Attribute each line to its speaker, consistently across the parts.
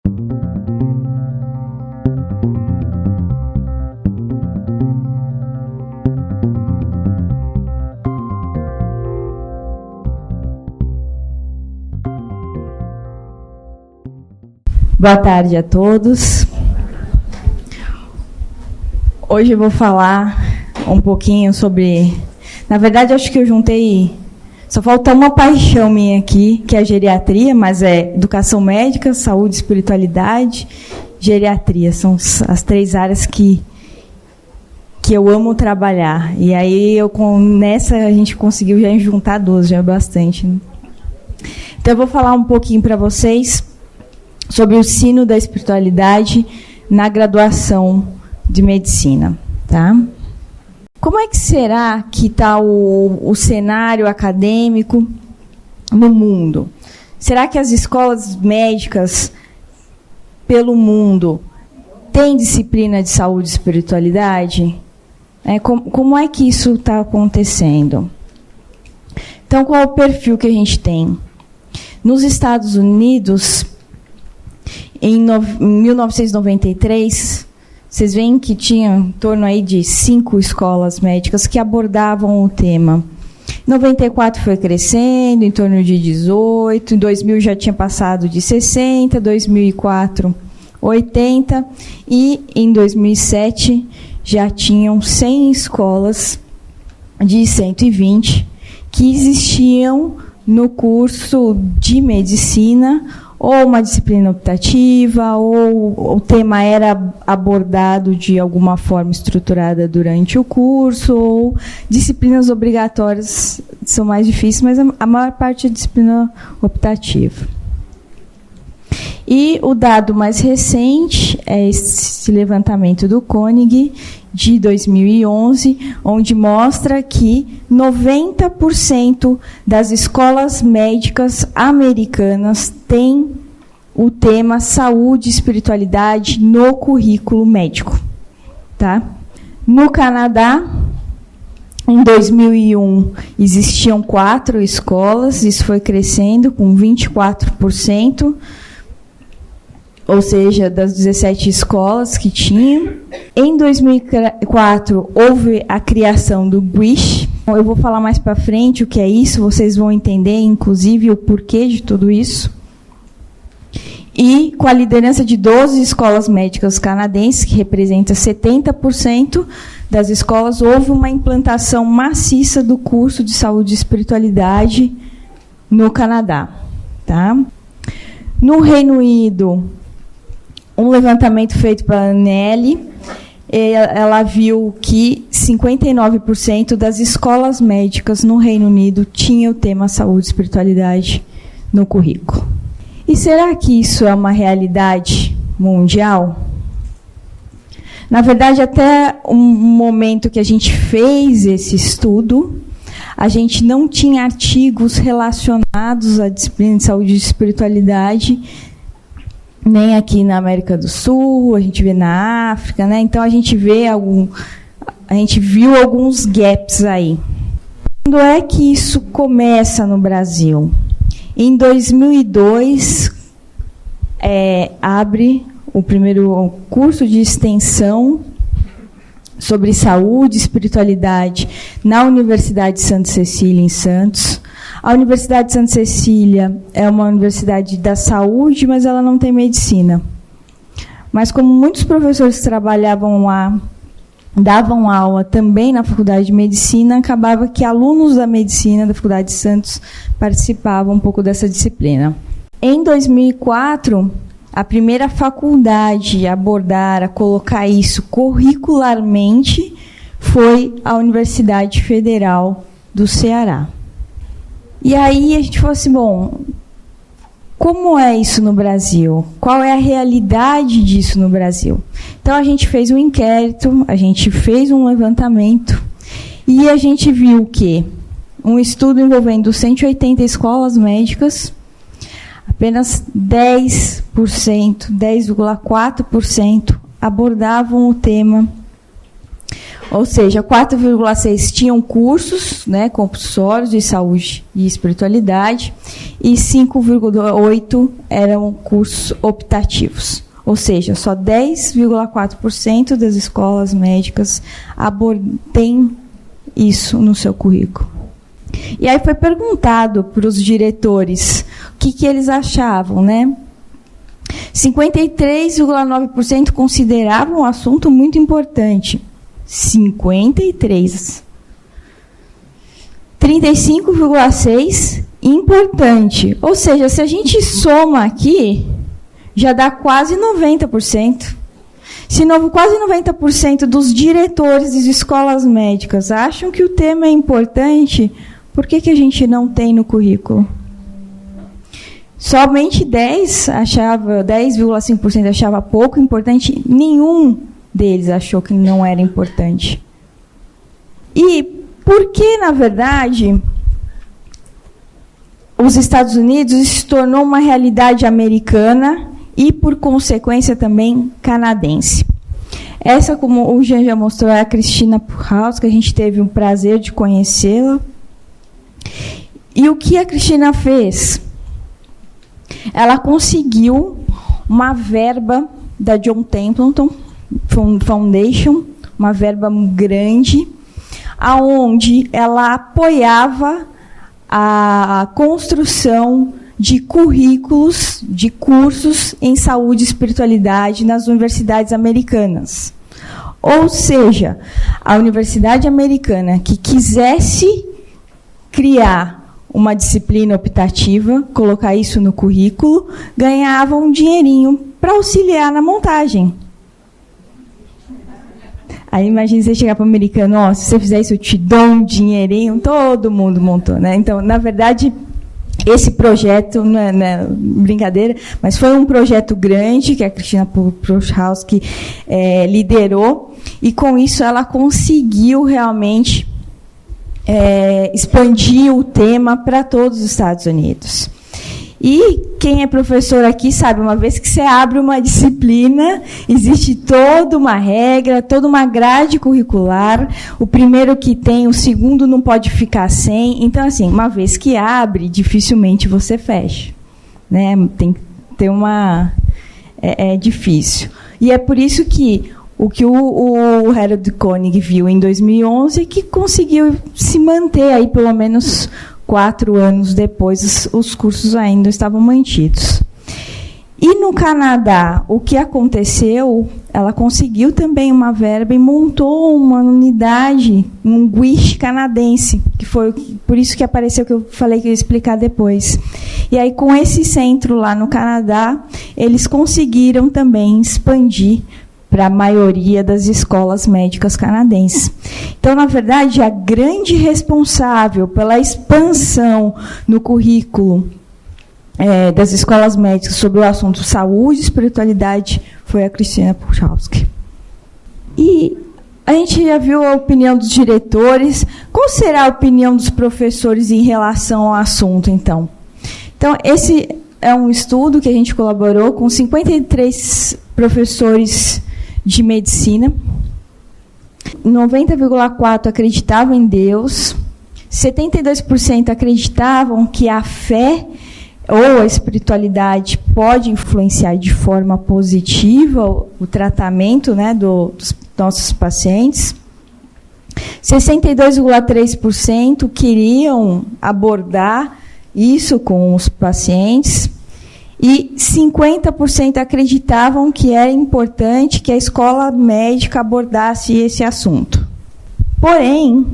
Speaker 1: Boa tarde a todos. Hoje eu vou falar um pouquinho sobre... Na verdade, acho que eu juntei... Só falta uma paixão minha aqui, que é a geriatria, mas é educação médica, saúde, espiritualidade, geriatria. São as três áreas que eu amo trabalhar. E aí, nessa, a gente conseguiu já juntar duas, já é bastante. Né? Então, eu vou falar um pouquinho para vocês sobre o ensino da espiritualidade na graduação de medicina. Tá? Como é que será que está o cenário acadêmico no mundo? Será que as escolas médicas pelo mundo têm disciplina de saúde e espiritualidade? Como é que isso está acontecendo? Então, qual é o perfil que a gente tem? Nos Estados Unidos, em 1993, vocês veem que tinha em torno aí de 5 escolas médicas que abordavam o tema. Em 94 foi crescendo, em torno de 18, em 2000 já tinha passado de 60, 2004, 80, e em 2007 já tinham 100 escolas de 120 que existiam no curso de medicina, ou uma disciplina optativa, ou o tema era abordado de alguma forma estruturada durante o curso, ou disciplinas obrigatórias são mais difíceis, mas a maior parte é disciplina optativa. E o dado mais recente é esse levantamento do Koenig, de 2011, onde mostra que 90% das escolas médicas americanas têm o tema saúde e espiritualidade no currículo médico. Tá? No Canadá, em 2001, existiam 4 escolas, isso foi crescendo com 24%, ou seja, das 17 escolas que tinham. Em 2004, houve a criação do GRISH. Eu vou falar mais para frente o que é isso, vocês vão entender, inclusive, o porquê de tudo isso. E, com a liderança de 12 escolas médicas canadenses, que representa 70% das escolas, houve uma implantação maciça do curso de saúde e espiritualidade no Canadá. Tá? No Reino Unido, um levantamento feito pela ANEL, ela viu que 59% das escolas médicas no Reino Unido tinham o tema saúde e espiritualidade no currículo. E será que isso é uma realidade mundial? Na verdade, até o momento que a gente fez esse estudo, a gente não tinha artigos relacionados à disciplina de saúde e espiritualidade, nem aqui na América do Sul, a gente vê na África, né? Então a gente viu alguns gaps aí. Quando é que isso começa no Brasil? Em 2002, abre o primeiro curso de extensão sobre saúde e espiritualidade na Universidade de Santa Cecília, em Santos. A Universidade de Santa Cecília é uma universidade da saúde, mas ela não tem medicina. Mas como muitos professores que trabalhavam lá davam aula também na Faculdade de Medicina, acabava que alunos da medicina da Faculdade de Santos participavam um pouco dessa disciplina. Em 2004, a primeira faculdade a abordar, a colocar isso curricularmente, foi a Universidade Federal do Ceará. E aí a gente falou assim, bom, como é isso no Brasil? Qual é a realidade disso no Brasil? Então a gente fez um inquérito, a gente fez um levantamento e a gente viu que um estudo envolvendo 180 escolas médicas, apenas 10%, 10,4% abordavam o tema Ou seja, 4,6 tinham cursos, né, compulsórios de saúde e espiritualidade, e 5,8 eram cursos optativos. Ou seja, só 10,4% das escolas médicas têm isso no seu currículo. E aí foi perguntado para os diretores o que eles achavam, né? 53,9% consideravam o assunto muito importante. 53. 35,6% importante. Ou seja, se a gente soma aqui, já dá quase 90%. Se quase 90% dos diretores de escolas médicas acham que o tema é importante, por que a gente não tem no currículo? Somente 10,5% achava pouco importante, nenhum deles achou que não era importante. E por que, na verdade, os Estados Unidos se tornou uma realidade americana e, por consequência, também canadense? Essa, como o Jean já mostrou, é a Cristina Puchalski, que a gente teve o prazer de conhecê-la. E o que a Cristina fez? Ela conseguiu uma verba da John Templeton Foundation, uma verba grande, aonde ela apoiava a construção de currículos, de cursos em saúde e espiritualidade nas universidades americanas. Ou seja, a universidade americana que quisesse criar uma disciplina optativa, colocar isso no currículo, ganhava um dinheirinho para auxiliar na montagem. Aí imagina você chegar para o americano, se você fizer isso, eu te dou um dinheirinho, todo mundo montou, né? Então, na verdade, esse projeto, não é brincadeira, mas foi um projeto grande que a Cristina Puchalski liderou, e com isso ela conseguiu realmente expandir o tema para todos os Estados Unidos. E quem é professor aqui sabe, uma vez que você abre uma disciplina, existe toda uma regra, toda uma grade curricular. O primeiro que tem, o segundo não pode ficar sem. Então, assim, uma vez que abre, dificilmente você fecha, né? Tem que ter uma... É difícil. E é por isso que o Harold Koenig viu em 2011 que conseguiu se manter aí pelo menos 4 anos depois, os cursos ainda estavam mantidos. E no Canadá, o que aconteceu? Ela conseguiu também uma verba e montou uma unidade, um GWISH canadense, que foi por isso que apareceu, que eu falei que eu ia explicar depois. E aí, com esse centro lá no Canadá, eles conseguiram também expandir para a maioria das escolas médicas canadenses. Então, na verdade, a grande responsável pela expansão no currículo das escolas médicas sobre o assunto saúde e espiritualidade foi a Cristina Puchalski. E a gente já viu a opinião dos diretores. Qual será a opinião dos professores em relação ao assunto, então? Então, esse é um estudo que a gente colaborou com 53 professores de medicina. 90,4% acreditavam em Deus, 72% acreditavam que a fé ou a espiritualidade pode influenciar de forma positiva o tratamento, né, dos nossos pacientes. 62,3% queriam abordar isso com os pacientes. E 50% acreditavam que era importante que a escola médica abordasse esse assunto. Porém,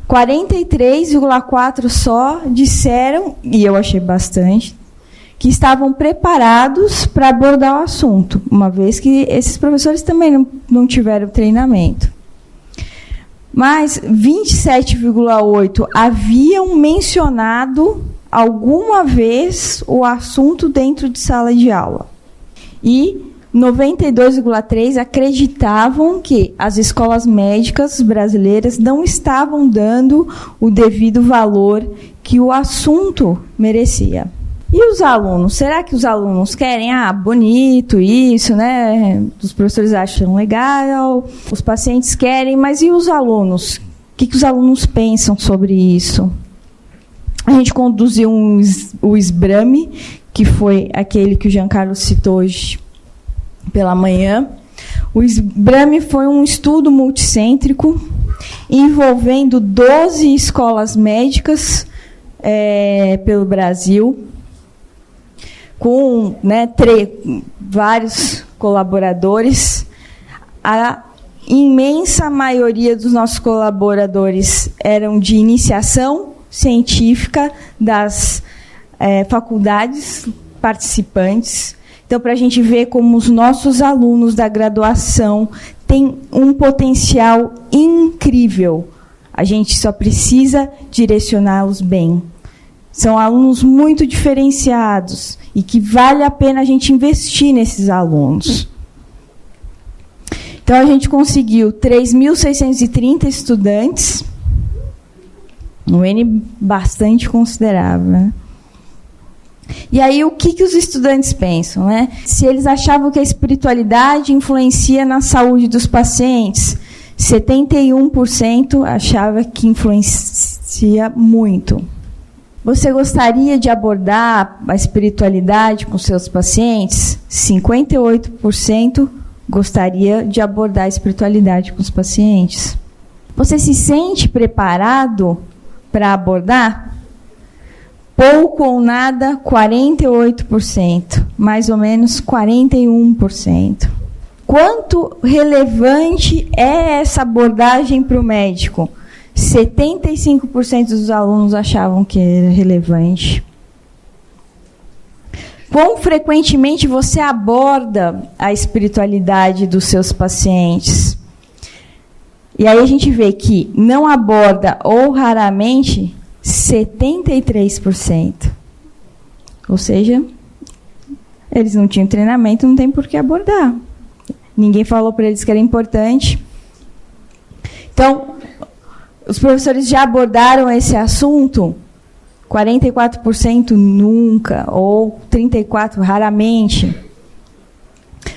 Speaker 1: 43,4% só disseram, e eu achei bastante, que estavam preparados para abordar o assunto, uma vez que esses professores também não tiveram treinamento. Mas 27,8% haviam mencionado alguma vez o assunto dentro de sala de aula. E 92,3% acreditavam que as escolas médicas brasileiras não estavam dando o devido valor que o assunto merecia. E os alunos? Será que os alunos querem? Bonito isso, né? Os professores acham legal, os pacientes querem, mas e os alunos? O que os alunos pensam sobre isso? A gente conduziu o SBRAME, que foi aquele que o Giancarlo citou hoje pela manhã. O SBRAME foi um estudo multicêntrico envolvendo 12 escolas médicas pelo Brasil, com vários colaboradores. A imensa maioria dos nossos colaboradores eram de iniciação científica das faculdades participantes. Então, para a gente ver como os nossos alunos da graduação têm um potencial incrível. A gente só precisa direcioná-los bem. São alunos muito diferenciados e que vale a pena a gente investir nesses alunos. Então, a gente conseguiu 3.630 estudantes, um N bastante considerável, né? E aí, o que os estudantes pensam, né? Se eles achavam que a espiritualidade influencia na saúde dos pacientes, 71% achava que influencia muito. Você gostaria de abordar a espiritualidade com seus pacientes? 58% gostaria de abordar a espiritualidade com os pacientes. Você se sente preparado para abordar? Pouco ou nada, 48%. Mais ou menos 41%. Quanto relevante é essa abordagem para o médico? 75% dos alunos achavam que era relevante. Quão frequentemente você aborda a espiritualidade dos seus pacientes? E aí a gente vê que não aborda ou raramente 73%. Ou seja, eles não tinham treinamento, não tem por que abordar. Ninguém falou para eles que era importante. Então, os professores já abordaram esse assunto? 44% nunca, ou 34% raramente.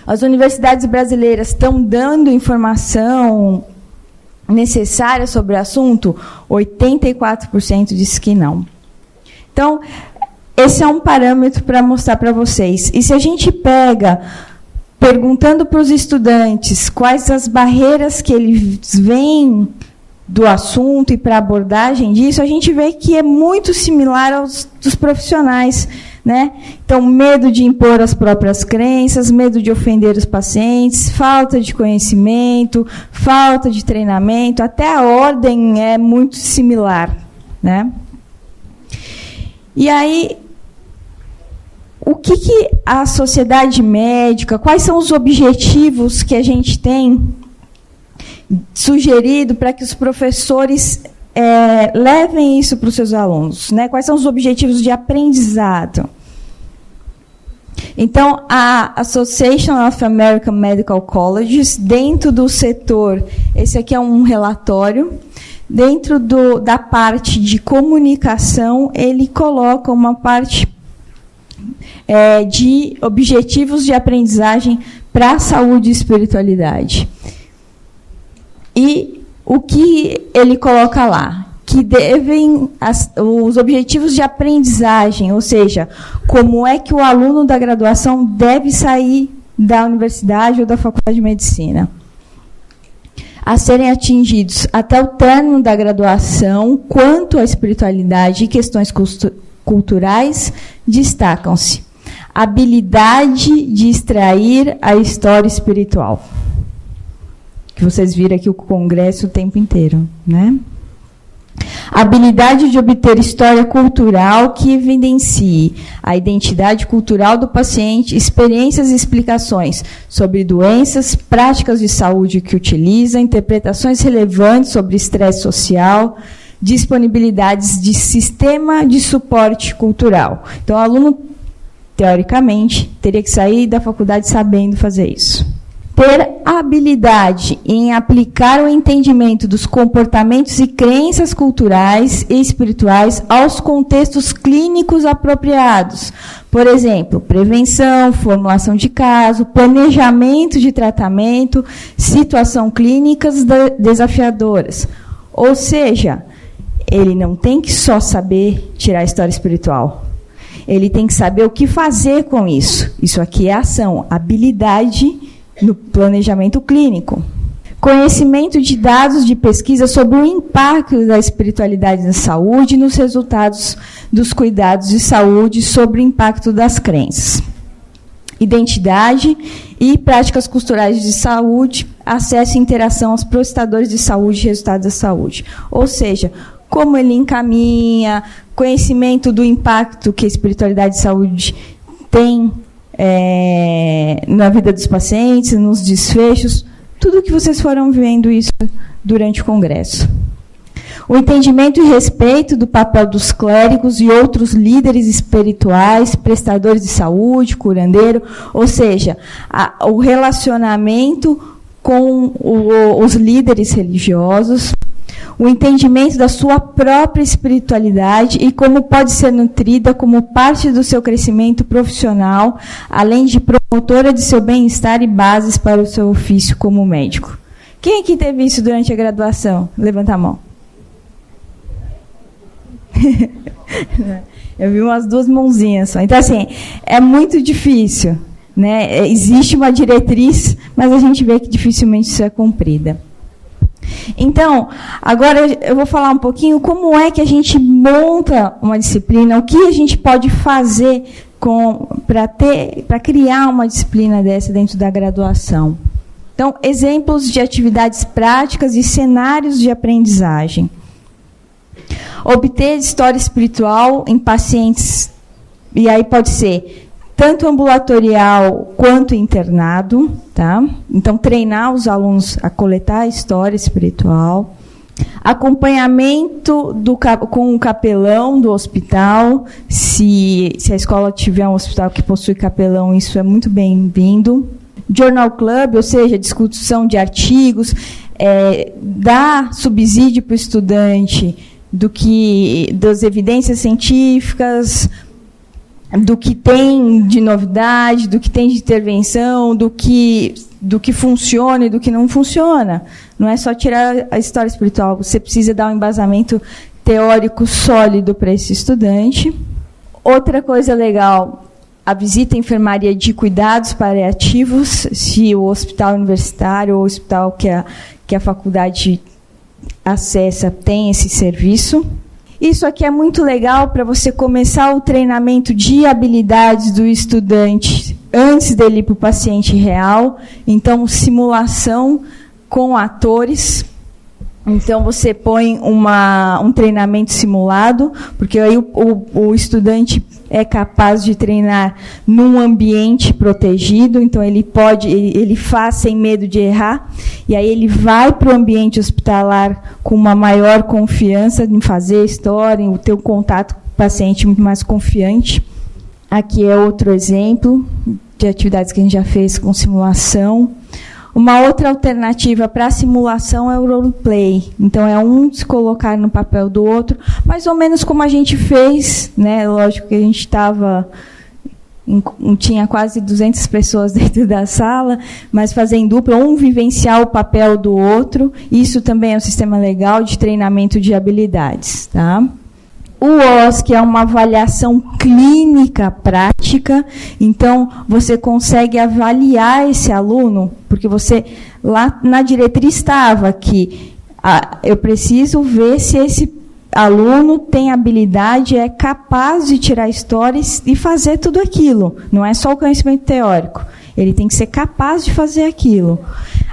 Speaker 1: As universidades brasileiras estão dando informação necessária sobre o assunto? 84% disse que não. Então, esse é um parâmetro para mostrar para vocês. E se a gente pega, perguntando para os estudantes quais as barreiras que eles veem do assunto e para a abordagem disso, a gente vê que é muito similar aos dos profissionais, né? Então, medo de impor as próprias crenças, medo de ofender os pacientes, falta de conhecimento, falta de treinamento, até a ordem é muito similar, né? E aí, o que a sociedade médica, quais são os objetivos que a gente tem sugerido para que os professores levem isso para os seus alunos, né? Quais são os objetivos de aprendizado? Então, a Association of American Medical Colleges, dentro do setor, esse aqui é um relatório, dentro da parte de comunicação, ele coloca uma parte de objetivos de aprendizagem para a saúde e espiritualidade. E o que ele coloca lá? Que devem, os objetivos de aprendizagem, ou seja, como é que o aluno da graduação deve sair da universidade ou da faculdade de medicina, a serem atingidos até o término da graduação, quanto à espiritualidade e questões culturais, destacam-se: habilidade de extrair a história espiritual, que vocês viram aqui o congresso o tempo inteiro, né? Habilidade de obter história cultural que evidencie a identidade cultural do paciente, experiências e explicações sobre doenças, práticas de saúde que utiliza, interpretações relevantes sobre estresse social, disponibilidades de sistema de suporte cultural. Então, o aluno, teoricamente, teria que sair da faculdade sabendo fazer isso. ter habilidade em aplicar o entendimento dos comportamentos e crenças culturais e espirituais aos contextos clínicos apropriados. Por exemplo, prevenção, formulação de caso, planejamento de tratamento, situação clínicas desafiadoras. Ou seja, ele não tem que só saber tirar a história espiritual. Ele tem que saber o que fazer com isso. Isso aqui é ação, habilidade no planejamento clínico. Conhecimento de dados de pesquisa sobre o impacto da espiritualidade na saúde e nos resultados dos cuidados de saúde sobre o impacto das crenças. Identidade e práticas culturais de saúde, acesso e interação aos prestadores de saúde e resultados da saúde. Ou seja, como ele encaminha, conhecimento do impacto que a espiritualidade de saúde tem na vida dos pacientes, nos desfechos, tudo que vocês foram vendo isso durante o congresso. O entendimento e respeito do papel dos clérigos e outros líderes espirituais, prestadores de saúde, curandeiro, ou seja, o relacionamento com os líderes religiosos, o entendimento da sua própria espiritualidade e como pode ser nutrida como parte do seu crescimento profissional, além de promotora de seu bem-estar e bases para o seu ofício como médico. Quem aqui teve isso durante a graduação? Levanta a mão. Eu vi umas 2 mãozinhas só. Então, assim, é muito difícil, né? Existe uma diretriz, mas a gente vê que dificilmente isso é cumprida. Então, agora eu vou falar um pouquinho como é que a gente monta uma disciplina, o que a gente pode fazer para criar uma disciplina dessa dentro da graduação. Então, exemplos de atividades práticas e cenários de aprendizagem. Obter história espiritual em pacientes, e aí pode ser tanto ambulatorial quanto internado, tá? Então, treinar os alunos a coletar a história espiritual. Acompanhamento com o capelão do hospital. Se a escola tiver um hospital que possui capelão, isso é muito bem-vindo. Journal Club, ou seja, discussão de artigos, dar subsídio para o estudante das evidências científicas, do que tem de novidade, do que tem de intervenção, do que funciona e do que não funciona. Não é só tirar a história espiritual, você precisa dar um embasamento teórico sólido para esse estudante. Outra coisa legal, a visita à enfermaria de cuidados paliativos, se o hospital universitário ou o hospital que a faculdade acessa tem esse serviço. Isso aqui é muito legal para você começar o treinamento de habilidades do estudante antes dele ir para o paciente real. Então, simulação com atores. Então, você põe um treinamento simulado, porque aí o estudante é capaz de treinar num ambiente protegido, então ele faz sem medo de errar, e aí ele vai para o ambiente hospitalar com uma maior confiança em fazer a história, em ter um contato com o paciente muito mais confiante. Aqui é outro exemplo de atividades que a gente já fez com simulação. Uma outra alternativa para a simulação é o roleplay. Então, é um se colocar no papel do outro, mais ou menos como a gente fez, né? Lógico que a gente tinha quase 200 pessoas dentro da sala, mas fazer em dupla, um vivenciar o papel do outro. Isso também é um sistema legal de treinamento de habilidades, tá? O OSC é uma avaliação clínica prática, então você consegue avaliar esse aluno, porque você, lá na diretriz estava que eu preciso ver se esse aluno tem habilidade, é capaz de tirar histórias e fazer tudo aquilo, não é só o conhecimento teórico, ele tem que ser capaz de fazer aquilo.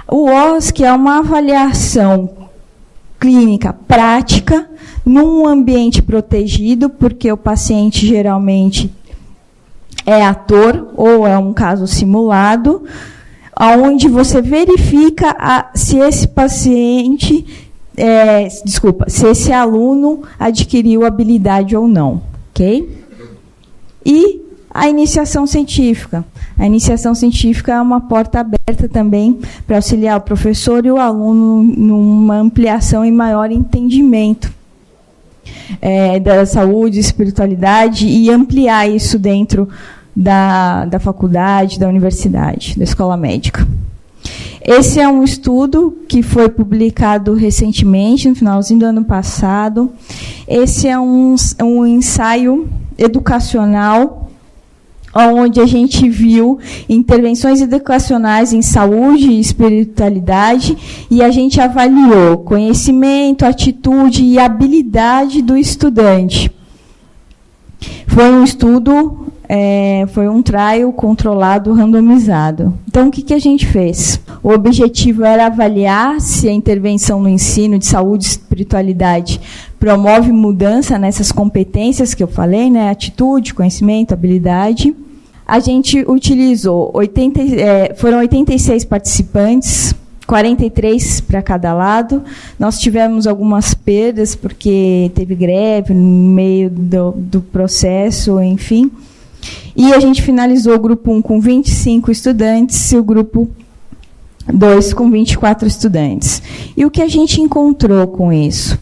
Speaker 1: O OSC é uma avaliação clínica prática, num ambiente protegido, porque o paciente geralmente é ator ou é um caso simulado, onde você verifica se esse paciente, se esse aluno adquiriu habilidade ou não, ok? E a iniciação científica. A iniciação científica é uma porta aberta também para auxiliar o professor e o aluno numa ampliação e maior entendimento da saúde, espiritualidade, e ampliar isso dentro da faculdade, da universidade, da escola médica. Esse é um estudo que foi publicado recentemente, no finalzinho do ano passado. Esse é um ensaio educacional, onde a gente viu intervenções educacionais em saúde e espiritualidade, e a gente avaliou conhecimento, atitude e habilidade do estudante. Foi um estudo, foi um trial controlado, randomizado. Então, o que a gente fez? O objetivo era avaliar se a intervenção no ensino de saúde e espiritualidade promove mudança nessas competências que eu falei, né? Atitude, conhecimento, habilidade. A gente utilizou, foram 86 participantes, 43 para cada lado. Nós tivemos algumas perdas, porque teve greve no meio do processo, enfim. E a gente finalizou o grupo 1 com 25 estudantes e o grupo 2 com 24 estudantes. E o que a gente encontrou com isso?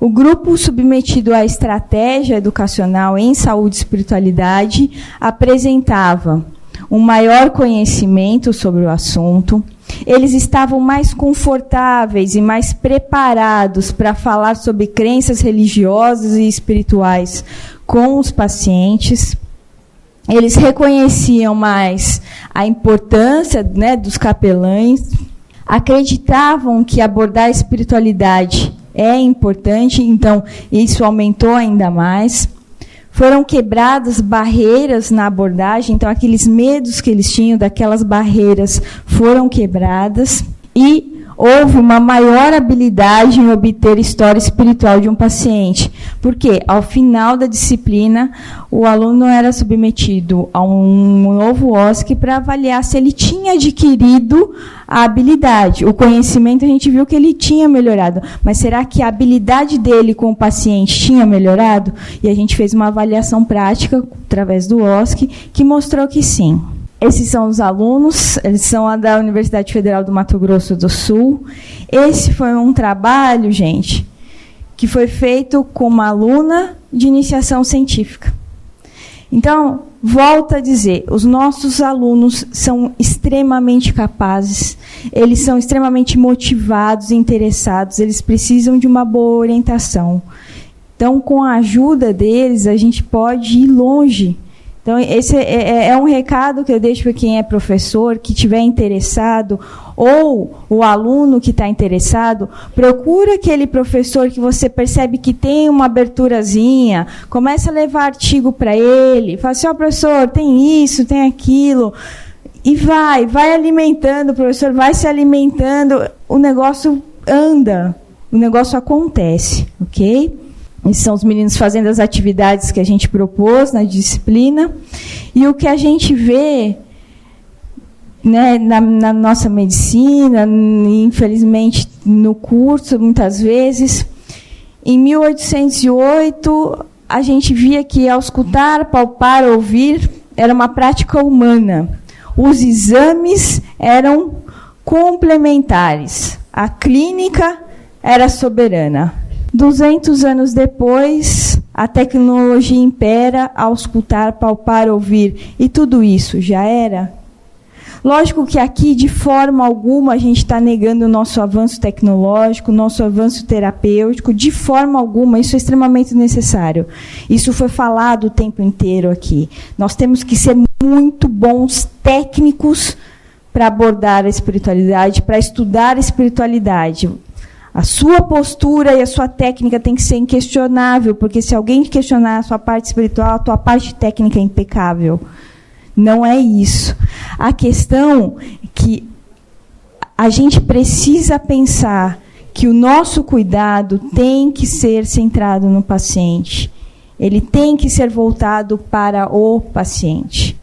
Speaker 1: O grupo submetido à estratégia educacional em saúde e espiritualidade apresentava um maior conhecimento sobre o assunto. Eles estavam mais confortáveis e mais preparados para falar sobre crenças religiosas e espirituais com os pacientes. Eles reconheciam mais a importância, né, dos capelães, acreditavam que abordar a espiritualidade é importante, então isso aumentou ainda mais. Foram quebradas barreiras na abordagem, então aqueles medos que eles tinham daquelas barreiras foram quebradas, e houve uma maior habilidade em obter história espiritual de um paciente, porque ao final da disciplina o aluno era submetido a um novo OSCE para avaliar se ele tinha adquirido a habilidade. O conhecimento a gente viu que ele tinha melhorado, mas será que a habilidade dele com o paciente tinha melhorado? E a gente fez uma avaliação prática através do OSCE que mostrou que sim. Esses são os alunos, eles são da Universidade Federal do Mato Grosso do Sul. Esse foi um trabalho, gente, que foi feito com uma aluna de iniciação científica. Então, volto a dizer, os nossos alunos são extremamente capazes, eles são extremamente motivados e interessados, eles precisam de uma boa orientação. Então, com a ajuda deles, a gente pode ir longe. Então, esse é um recado que eu deixo para quem é professor, que estiver interessado, ou o aluno que está interessado, procura aquele professor que você percebe que tem uma aberturazinha, começa a levar artigo para ele, fala assim, professor, tem isso, tem aquilo, e vai alimentando, o professor vai se alimentando, o negócio anda, o negócio acontece, ok? Esses são os meninos fazendo as atividades que a gente propôs na disciplina. E o que a gente vê, né, na nossa medicina, infelizmente no curso, muitas vezes, em 1808, a gente via que auscultar, palpar, ouvir, era uma prática humana. Os exames eram complementares. A clínica era soberana. 200 anos depois, a tecnologia impera, auscultar, palpar, ouvir. E tudo isso já era? Lógico que aqui, de forma alguma, a gente está negando o nosso avanço tecnológico, o nosso avanço terapêutico, de forma alguma, isso é extremamente necessário. Isso foi falado o tempo inteiro aqui. Nós temos que ser muito bons técnicos para abordar a espiritualidade, para estudar a espiritualidade. A sua postura e a sua técnica tem que ser inquestionável, porque se alguém questionar a sua parte espiritual, a tua parte técnica é impecável. Não é isso. A questão é que a gente precisa pensar que o nosso cuidado tem que ser centrado no paciente. Ele tem que ser voltado para o paciente.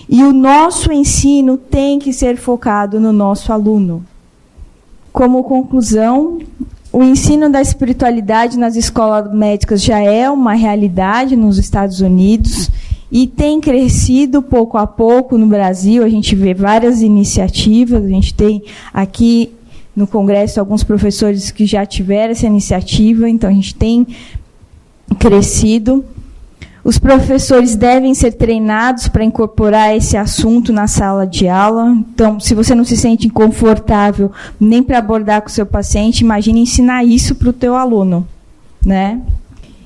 Speaker 1: E o nosso ensino tem que ser focado no nosso aluno. Como conclusão, o ensino da espiritualidade nas escolas médicas já é uma realidade nos Estados Unidos, e tem crescido pouco a pouco no Brasil. A gente vê várias iniciativas, a gente tem aqui no Congresso alguns professores que já tiveram essa iniciativa, então a gente tem crescido. Os professores devem ser treinados para incorporar esse assunto na sala de aula. Então, se você não se sente confortável nem para abordar com o seu paciente, imagine ensinar isso para o teu aluno, né?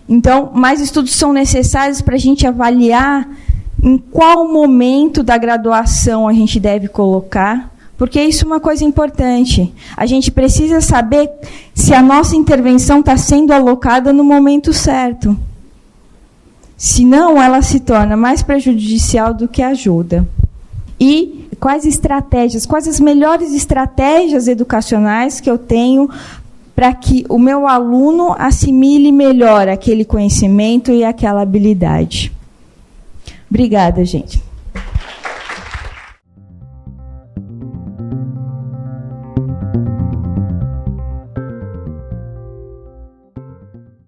Speaker 1: Então, mais estudos são necessários para a gente avaliar em qual momento da graduação a gente deve colocar, porque isso é uma coisa importante. A gente precisa saber se a nossa intervenção está sendo alocada no momento certo. Senão, ela se torna mais prejudicial do que ajuda. E quais as melhores estratégias educacionais que eu tenho para que o meu aluno assimile melhor aquele conhecimento e aquela habilidade. Obrigada, gente.